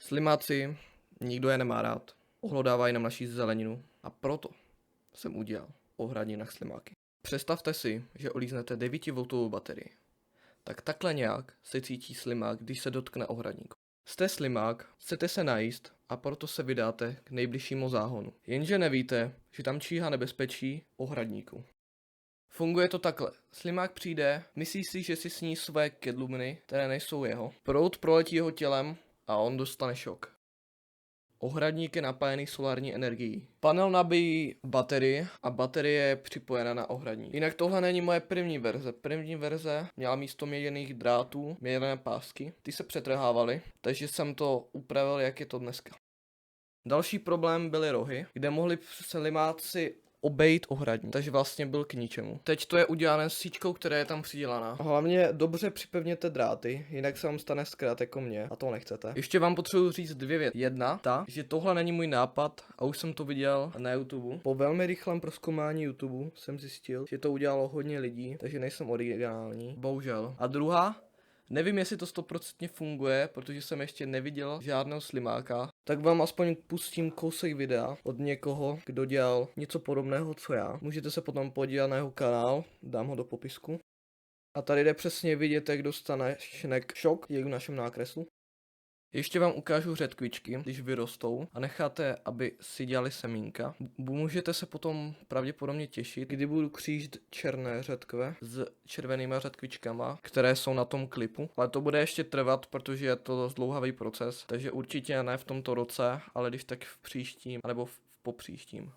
Slimáci, nikdo je nemá rád. Ohlodávají nám naší zeleninu. A proto jsem udělal ohradní na slimáky. Představte si, že olíznete 9V baterii. Tak takhle nějak se cítí slimák, když se dotkne ohradníku. Jste slimák, chcete se najíst a proto se vydáte k nejbližšímu záhonu. Jenže nevíte, že tam číhá nebezpečí ohradníku. Funguje to takhle. Slimák přijde, myslí si, že si sní své kedlubny, které nejsou jeho. Proud proletí jeho tělem a on dostane šok. Ohradník je napájený solární energií. Panel nabíjí baterii a baterie je připojena na ohradník. Jinak tohle není moje první verze. První verze měla místo měděných drátů měděné pásky. Ty se přetrhávaly, takže jsem to upravil, jak je to dneska. Další problém byly rohy, kde mohli slimáci obejít ohradník, takže vlastně byl k ničemu. Teď to je udělané s síčkou, která je tam přidělaná. Hlavně dobře připevněte dráty, jinak se vám stane zkrát jako mě a to nechcete. Ještě vám potřebuji říct dvě věci. Jedna, že tohle není můj nápad a už jsem to viděl na YouTube. Po velmi rychlém prozkoumání YouTube jsem zjistil, že to udělalo hodně lidí, takže nejsem originální. Bohužel. A druhá, nevím, jestli to 100% funguje, protože jsem ještě neviděl žádného slimáka. Tak vám aspoň pustím kousek videa od někoho, kdo dělal něco podobného, co já. Můžete se potom podívat na jeho kanál, dám ho do popisku. A tady jde přesně vidět, jak dostane šnek šok, jak v našem nákreslu. Ještě vám ukážu řetkvičky, když vyrostou a necháte, aby si dělali semínka. Můžete se potom pravděpodobně těšit, kdy budu křížit černé řetkve s červenýma řetkvičkama, které jsou na tom klipu. Ale to bude ještě trvat, protože je to zdlouhavý proces, takže určitě ne v tomto roce, ale když tak v příštím, anebo v popříštím.